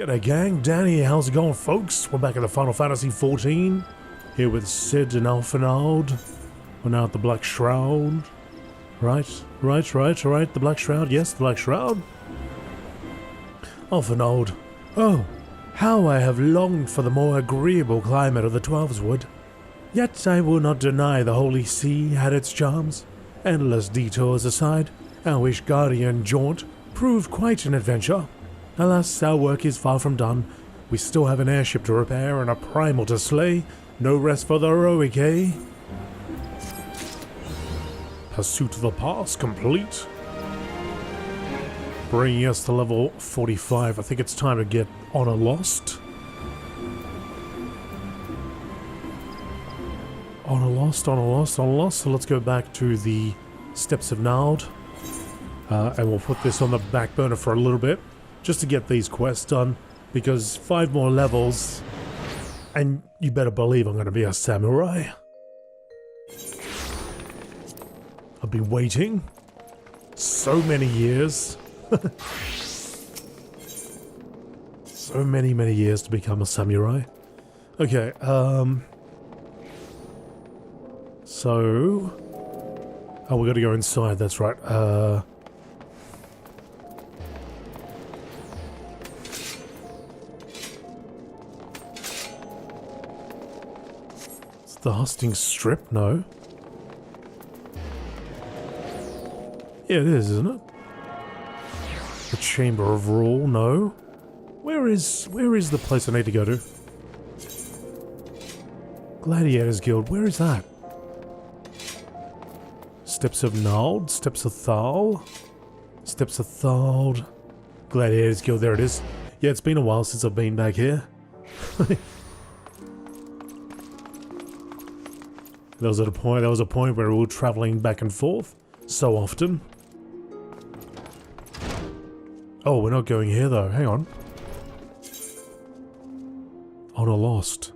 G'day gang, Danny, how's it going folks? We're back at the Final Fantasy XIV, here with Sid and Alphinaud. We're now at the Black Shroud. Right, the Black Shroud, yes, the Black Shroud. Alphinaud, oh, how I have longed for the more agreeable climate of the Twelves Wood. Yet I will not deny the Holy See had its charms. Endless detours aside, our Ishgardian jaunt proved quite an adventure. Alas, our work is far from done. We still have an airship to repair and a primal to slay. No rest for the heroic, eh? Pursuit of the Pass complete. Bringing us to level 45. I think it's time to get Honor Lost. Honor Lost. So let's go back to the Steps of Nald. And we'll put this on the back burner for a little bit, just to get these quests done, because 5 more levels, and you better believe I'm going to be a samurai. I've been waiting so many years. So many years to become a samurai. Okay, so... oh, we gotta go inside, that's right. It's the Husting Strip? No. Yeah, it is, isn't it? The Chamber of Rule? No. Where is the place I need to go to? Gladiators Guild, where is that? Steps of Nald, Steps of Thal, Steps of Thald, Gladiators Guild, there it is. Yeah, it's been a while since I've been back here. There was a point where we were travelling back and forth so often. Oh, we're not going here though, hang on. Honor Lost.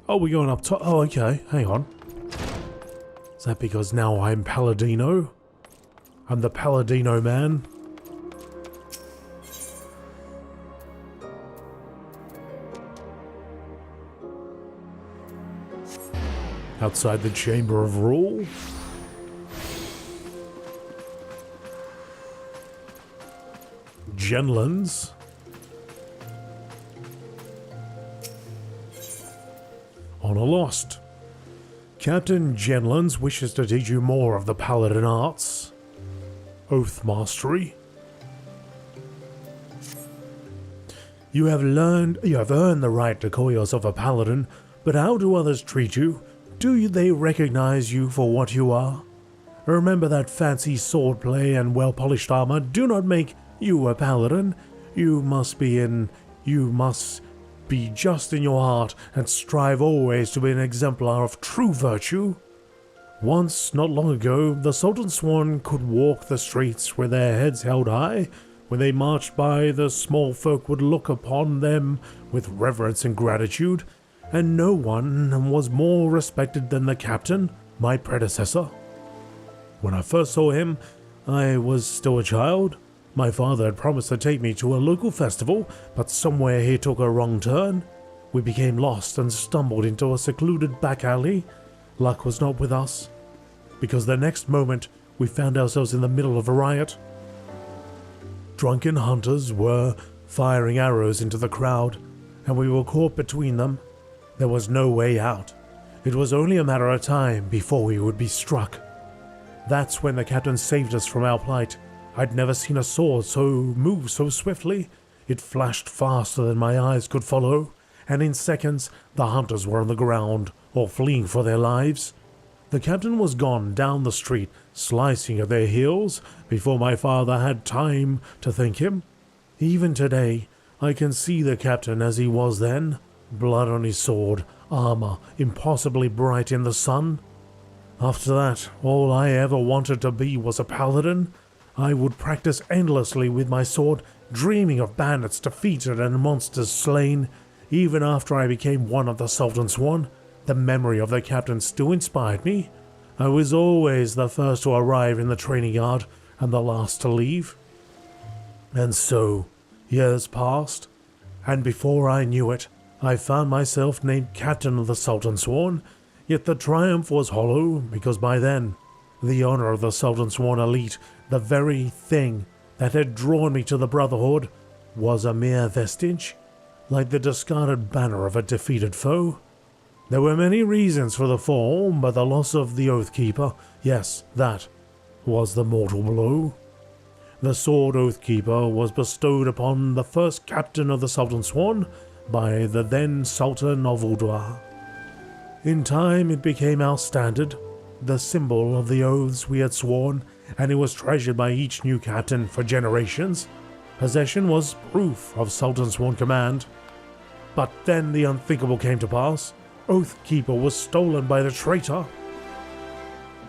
Oh, we're going up top. Oh, okay. Hang on. Is that because now I'm Paladino? I'm the Paladino man? Outside the Chamber of Rule? Genlands? Honor Lost. Captain Genlands wishes to teach you more of the Paladin arts. Oath Mastery. You have earned the right to call yourself a Paladin, but how do others treat you? Do they recognize you for what you are? Remember that fancy swordplay and well-polished armor do not make you a Paladin. You must be just in your heart and strive always to be an exemplar of true virtue. Once, not long ago, the Sultan's Sworn could walk the streets with their heads held high. When they marched by, the small folk would look upon them with reverence and gratitude, and no one was more respected than the captain, my predecessor. When I first saw him, I was still a child. My father had promised to take me to a local festival, but somewhere he took a wrong turn. We became lost and stumbled into a secluded back alley. Luck was not with us, because the next moment we found ourselves in the middle of a riot. Drunken hunters were firing arrows into the crowd, and we were caught between them. There was no way out. It was only a matter of time before we would be struck. That's when the captain saved us from our plight. I'd never seen a sword move so swiftly. It flashed faster than my eyes could follow, and in seconds the hunters were on the ground or fleeing for their lives. The captain was gone down the street, slicing at their heels, before my father had time to thank him. Even today, I can see the captain as he was then. Blood on his sword, armor impossibly bright in the sun. After that, all I ever wanted to be was a paladin. I would practice endlessly with my sword, dreaming of bandits defeated and monsters slain. Even after I became one of the Sultan's Sworn, the memory of the captain still inspired me. I was always the first to arrive in the training yard and the last to leave. And so, years passed, and before I knew it, I found myself named Captain of the Sultan Sworn, yet the triumph was hollow, because by then, the honor of the Sultan Sworn elite, the very thing that had drawn me to the Brotherhood, was a mere vestige, like the discarded banner of a defeated foe. There were many reasons for the fall, but the loss of the Oathkeeper, yes, that was the mortal blow. The sword Oathkeeper was bestowed upon the first captain of the Sultan Sworn by the then Sultan of Ulduar. In time it became our standard, the symbol of the oaths we had sworn, and it was treasured by each new captain for generations. Possession was proof of Sultan Sworn command. But then the unthinkable came to pass. Oathkeeper was stolen by the traitor.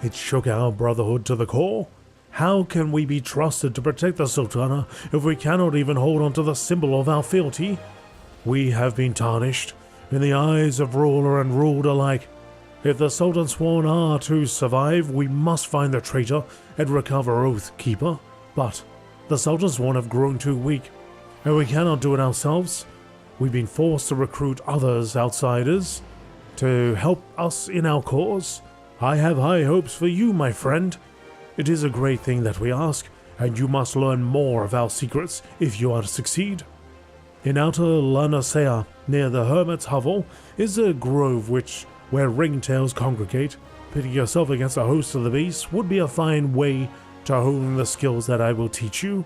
It shook our brotherhood to the core. How can we be trusted to protect the Sultana if we cannot even hold on to the symbol of our fealty? We have been tarnished in the eyes of ruler and ruled alike. If the Sultan Sworn are to survive, we must find the traitor and recover Oathkeeper. But the Sultan Sworn have grown too weak, and we cannot do it ourselves. We've been forced to recruit others, outsiders, to help us in our cause. I have high hopes for you, my friend. It is a great thing that we ask, and you must learn more of our secrets if you are to succeed. In outer Lanasea, near the Hermit's Hovel, is a grove where ringtails congregate. Pitting yourself against a host of the beasts would be a fine way to hone the skills that I will teach you.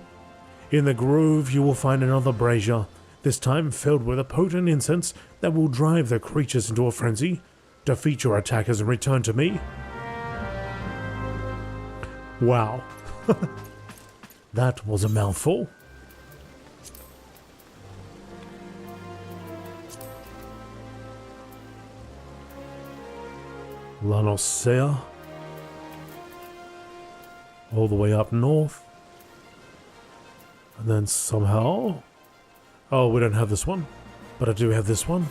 In the grove you will find another brazier, this time filled with a potent incense that will drive the creatures into a frenzy. Defeat your attackers and return to me. Wow. That was a mouthful. Lanosea. All the way up north. And then somehow... Oh, we don't have this one. But I do have this one.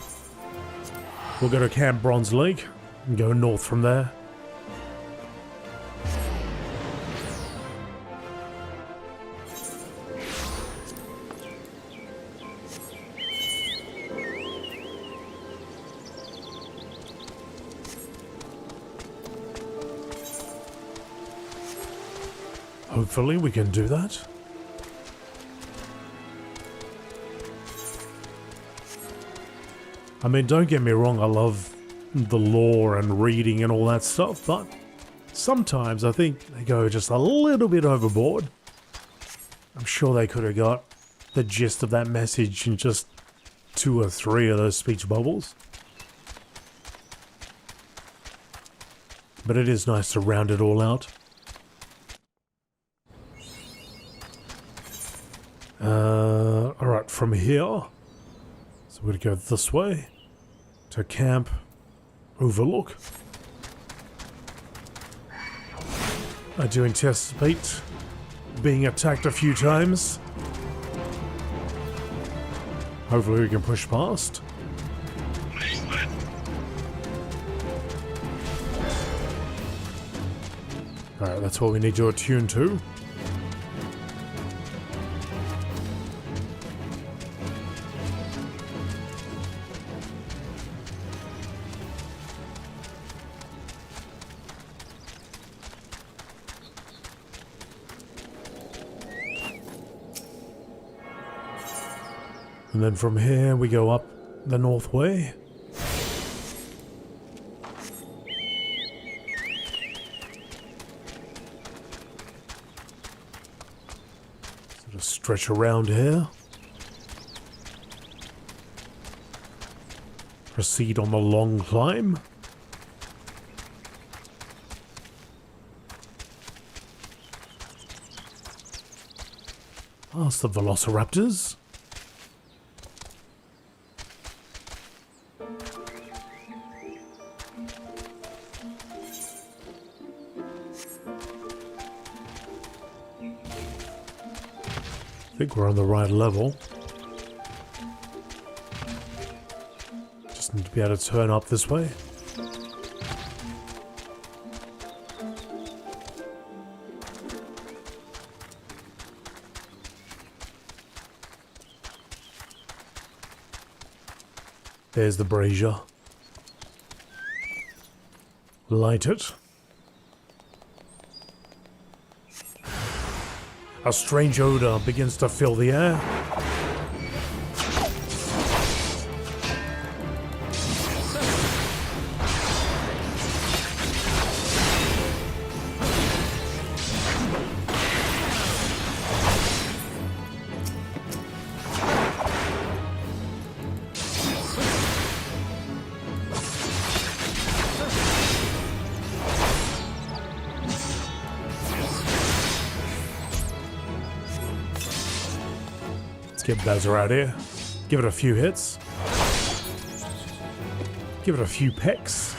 We'll go to Camp Bronze Lake and go north from there. Hopefully we can do that. I mean, don't get me wrong, I love the lore and reading and all that stuff, but sometimes I think they go just a little bit overboard. I'm sure they could have got the gist of that message in just 2 or 3 of those speech bubbles. But it is nice to round it all out. Alright, from here, so we're going to go this way to Camp Overlook. I do anticipate being attacked a few times. Hopefully we can push past. Alright, that's what we need to attune to. And then from here we go up the north way. Sort of stretch around here. Proceed on the long climb. Past the velociraptors. I think we're on the right level. Just need to be able to turn up this way. There's the brazier. Light it. A strange odor begins to fill the air. Get Bazzer out here. Give it a few hits. Give it a few pecks.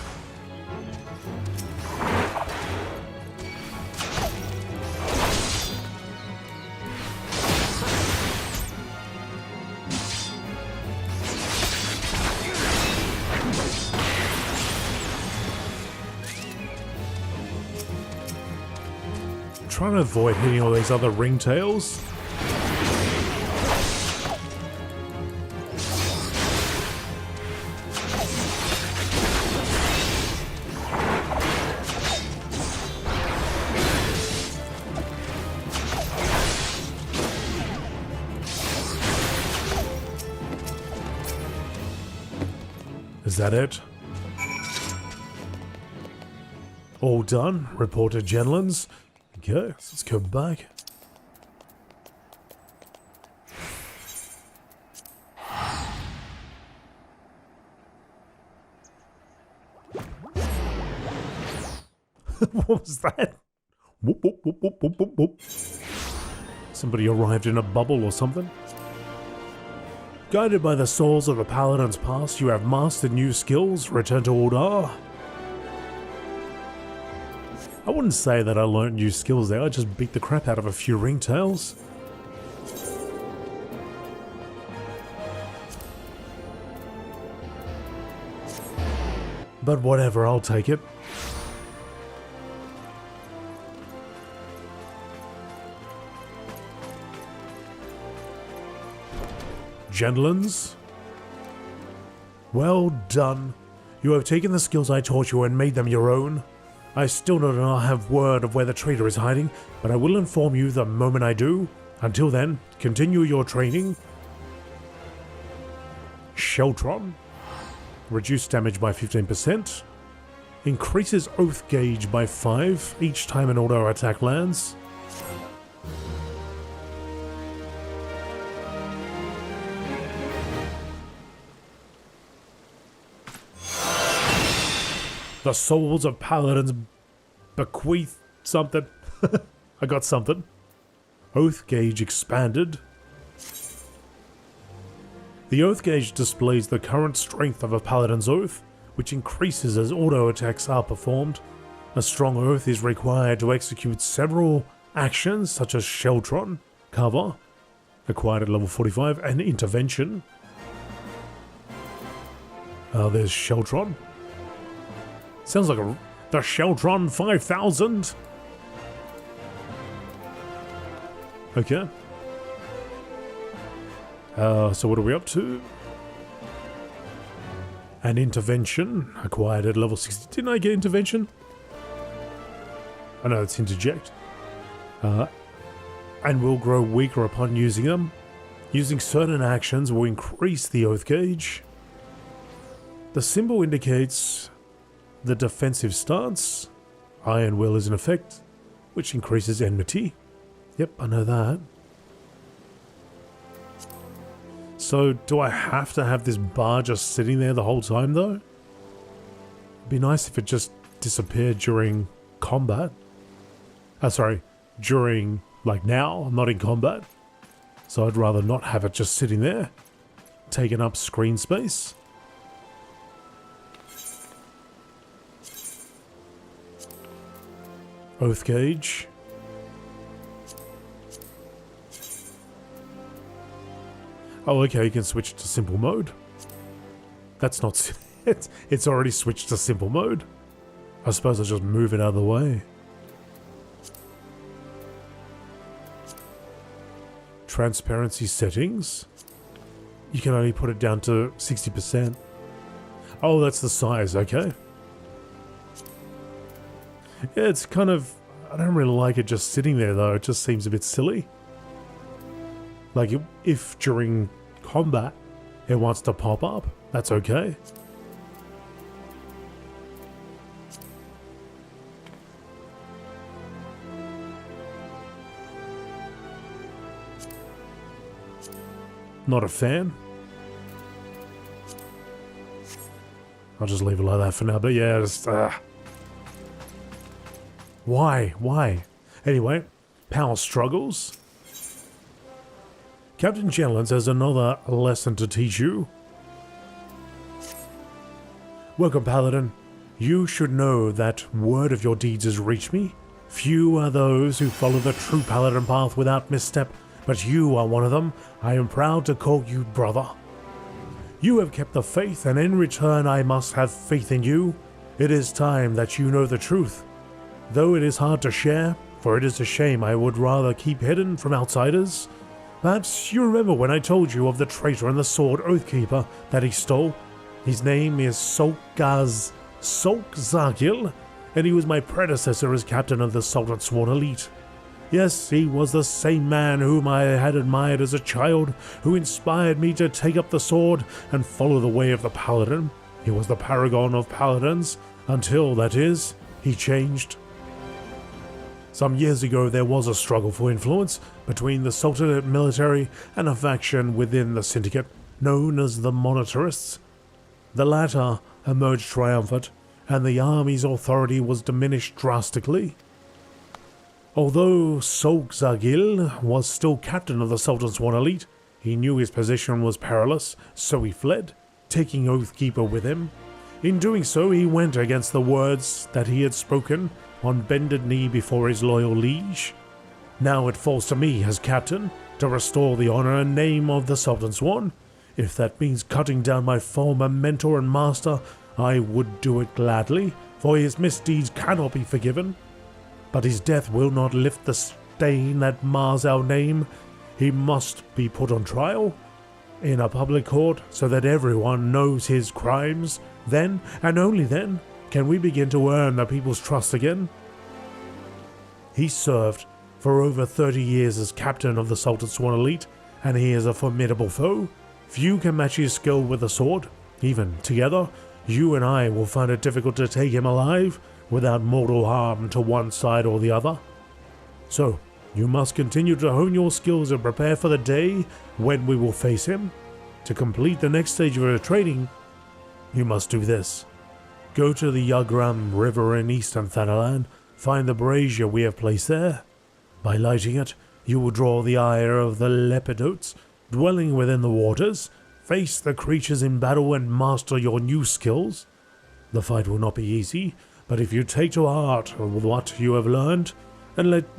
Trying to avoid hitting all these other ringtails. Is that it? All done. Reported Genlands. Okay, let's go back. What was that? Whoop, whoop, whoop, whoop, whoop, whoop, whoop. Somebody arrived in a bubble or something. Guided by the souls of the paladins past, you have mastered new skills. Return to Order. I wouldn't say that I learned new skills there. I just beat the crap out of a few ringtails. But whatever, I'll take it. Genlands? Well done. You have taken the skills I taught you and made them your own. I still do not have word of where the traitor is hiding, but I will inform you the moment I do. Until then, continue your training. Sheltron. Reduce damage by 15%. Increases oath gauge by 5 each time an auto attack lands. The souls of paladins bequeath something. I got something. Oath gauge expanded. The oath gauge displays the current strength of a paladin's oath, which increases as auto attacks are performed. A strong oath is required to execute several actions such as Sheltron, cover, acquired at level 45, and intervention. There's Sheltron. Sounds like the Sheltron 5000. Okay. So what are we up to? An intervention acquired at level 60. Didn't I get intervention? I know it's interject. And will grow weaker upon using them. Using certain actions will increase the oath gauge. The symbol indicates the defensive stance. Iron Will is in effect, which increases enmity. Yep, I know that. So, do I have to have this bar just sitting there the whole time, though? It'd be nice if it just disappeared during combat. Sorry, during, like now, I'm not in combat. So I'd rather not have it just sitting there, taking up screen space. Oath gauge. Oh, okay, you can switch to simple mode. That's not... it's already switched to simple mode. I suppose I'll just move it out of the way. Transparency settings. You can only put it down to 60%. Oh, that's the size, okay. Yeah, it's kind of... I don't really like it just sitting there, though. It just seems a bit silly. Like, if during combat it wants to pop up, that's okay. Not a fan. I'll just leave it like that for now, but yeah, just... Why? Why? Anyway, power struggles. Captain Jellens has another lesson to teach you. Welcome, Paladin. You should know that word of your deeds has reached me. Few are those who follow the true Paladin path without misstep, but you are one of them. I am proud to call you brother. You have kept the faith, and in return I must have faith in you. It is time that you know the truth. Though it is hard to share, for it is a shame I would rather keep hidden from outsiders. Perhaps you remember when I told you of the traitor and the sword Oathkeeper that he stole. His name is Solk-Zargil, and he was my predecessor as captain of the Sultan Sworn Elite. Yes, he was the same man whom I had admired as a child, who inspired me to take up the sword and follow the way of the Paladin. He was the paragon of paladins, until, that is, he changed. Some years ago there was a struggle for influence between the Sultanate military and a faction within the syndicate, known as the Monetarists. The latter emerged triumphant, and the army's authority was diminished drastically. Although Solk-Zargil was still captain of the Sultan Sworn Elite, he knew his position was perilous, so he fled, taking Oathkeeper with him. In doing so, he went against the words that he had spoken on bended knee before his loyal liege. Now it falls to me as captain to restore the honor and name of the Sultan Sworn. If that means cutting down my former mentor and master, I would do it gladly, for his misdeeds cannot be forgiven. But his death will not lift the stain that mars our name. He must be put on trial in a public court so that everyone knows his crimes. Then, and only then, can we begin to earn the people's trust again. He served for over 30 years as captain of the Sultan Sworn Elite, and he is a formidable foe. Few can match his skill with a sword. Even together, you and I will find it difficult to take him alive without mortal harm to one side or the other. So, you must continue to hone your skills and prepare for the day when we will face him. To complete the next stage of your training, you must do this. Go to the Yagram River in eastern Thanalan, find the brazier we have placed there. By lighting it, you will draw the ire of the lepidotes dwelling within the waters, face the creatures in battle and master your new skills. The fight will not be easy, but if you take to heart what you have learned, and let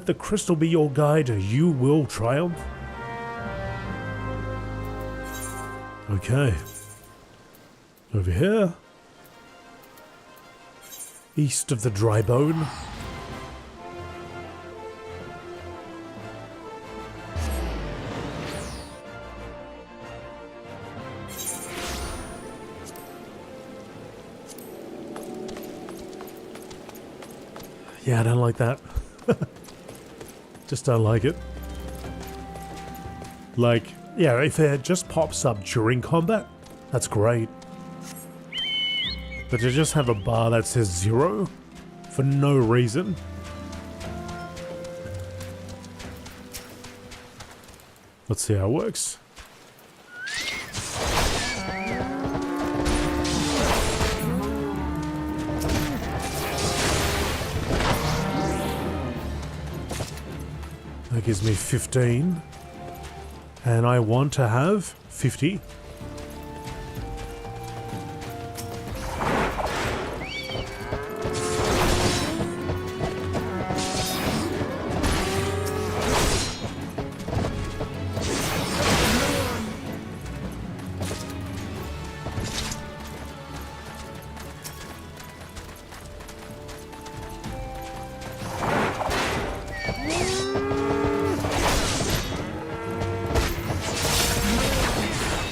the crystal be your guide, you will triumph. Okay. Over here. East of the Dry Bone. Yeah, I don't like that. Just don't like it. Like, yeah, if it just pops up during combat, that's great. But to just have a bar that says 0 for no reason. Let's see how it works. That gives me 15. And I want to have 50.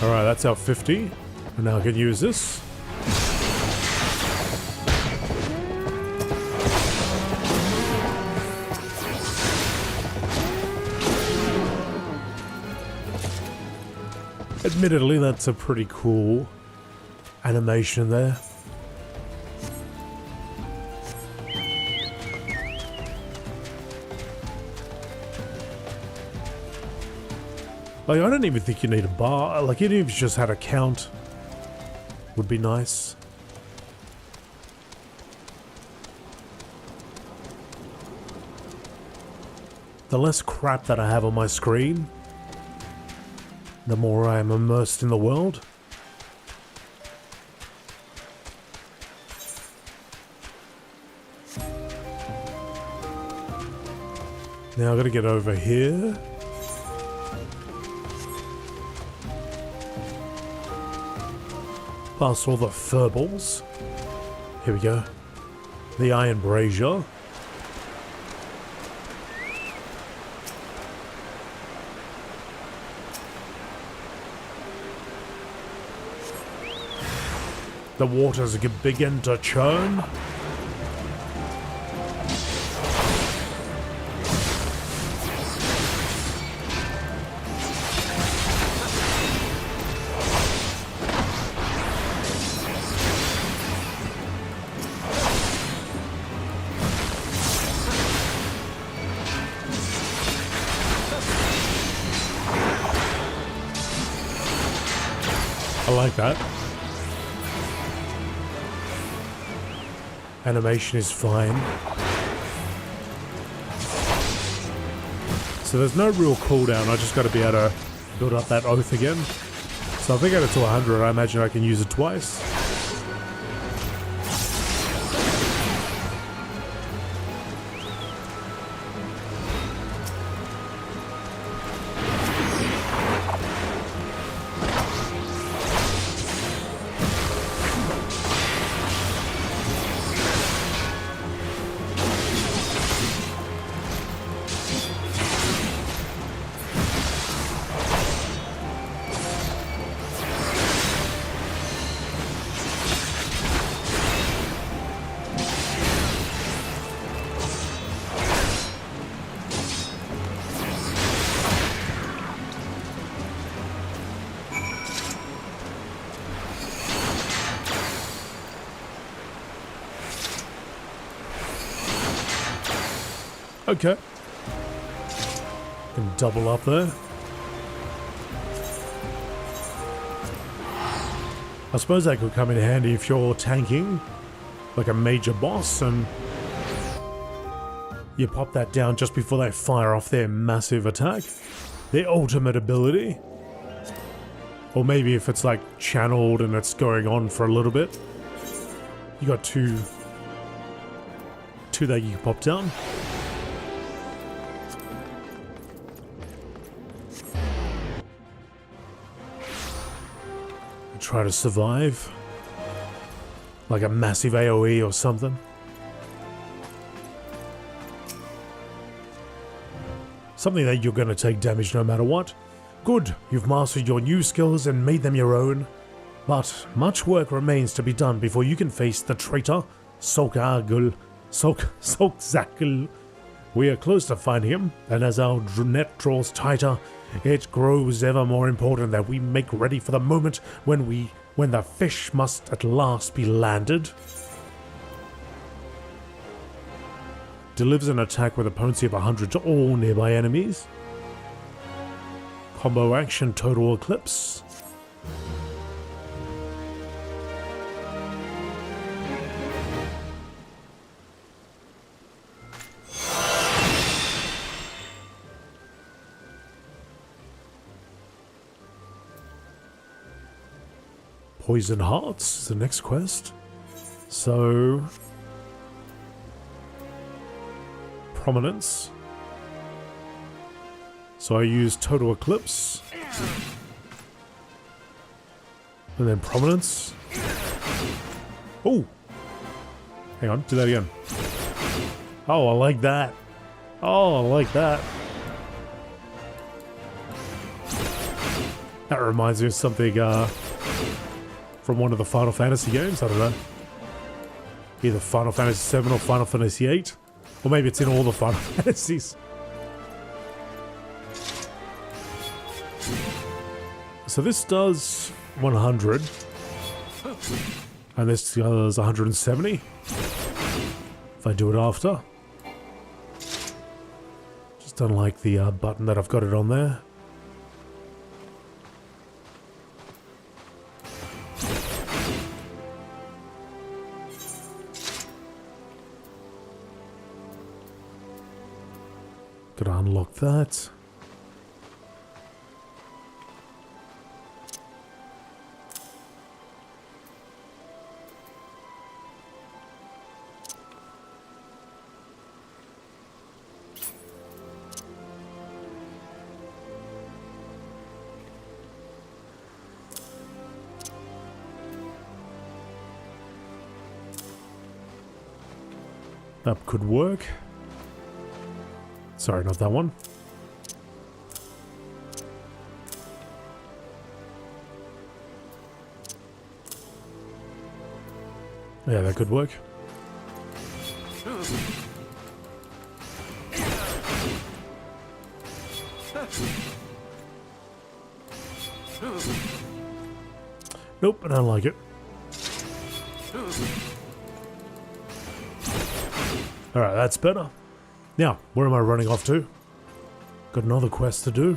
Alright, that's our 50. And now I can use this. Admittedly, that's a pretty cool animation there. Like, I don't even think you need a bar. Like, even if you just had a count, would be nice. The less crap that I have on my screen, the more I am immersed in the world. Now I've got to get over here. Past all the furballs. Here we go. The iron brazier. The waters begin to churn. I like that. Animation is fine. So there's no real cooldown, I just got to be able to build up that oath again. So if I get it to 100, I imagine I can use it twice. Okay. Can double up there. I suppose that could come in handy if you're tanking like a major boss and you pop that down just before they fire off their massive attack, their ultimate ability. Or maybe if it's like channeled and it's going on for a little bit. You got two that you can pop down. Try to survive. Like a massive AoE or something. Something that you're going to take damage no matter what. Good, you've mastered your new skills and made them your own. But much work remains to be done before you can face the traitor, Solkzakl. We are close to finding him, and as our net draws tighter, it grows ever more important that we make ready for the moment when the fish must at last be landed. Delivers an attack with a potency of 100 to all nearby enemies. Combo action Total Eclipse. Poison Hearts is the next quest. So, Prominence. So I use Total Eclipse. And then Prominence. Oh! Hang on, do that again. Oh, I like that. Oh, I like that. That reminds me of something, from one of the Final Fantasy games, I don't know. Either Final Fantasy VII or Final Fantasy VIII. Or maybe it's in all the Final Fantasies. so this does 100. And this does 170. If I do it after. Just don't like the button that I've got it on there. Gotta unlock that. That could work. Sorry, not that one. Yeah, that could work. Nope, I don't like it. Alright, that's better. Now, where am I running off to? Got another quest to do.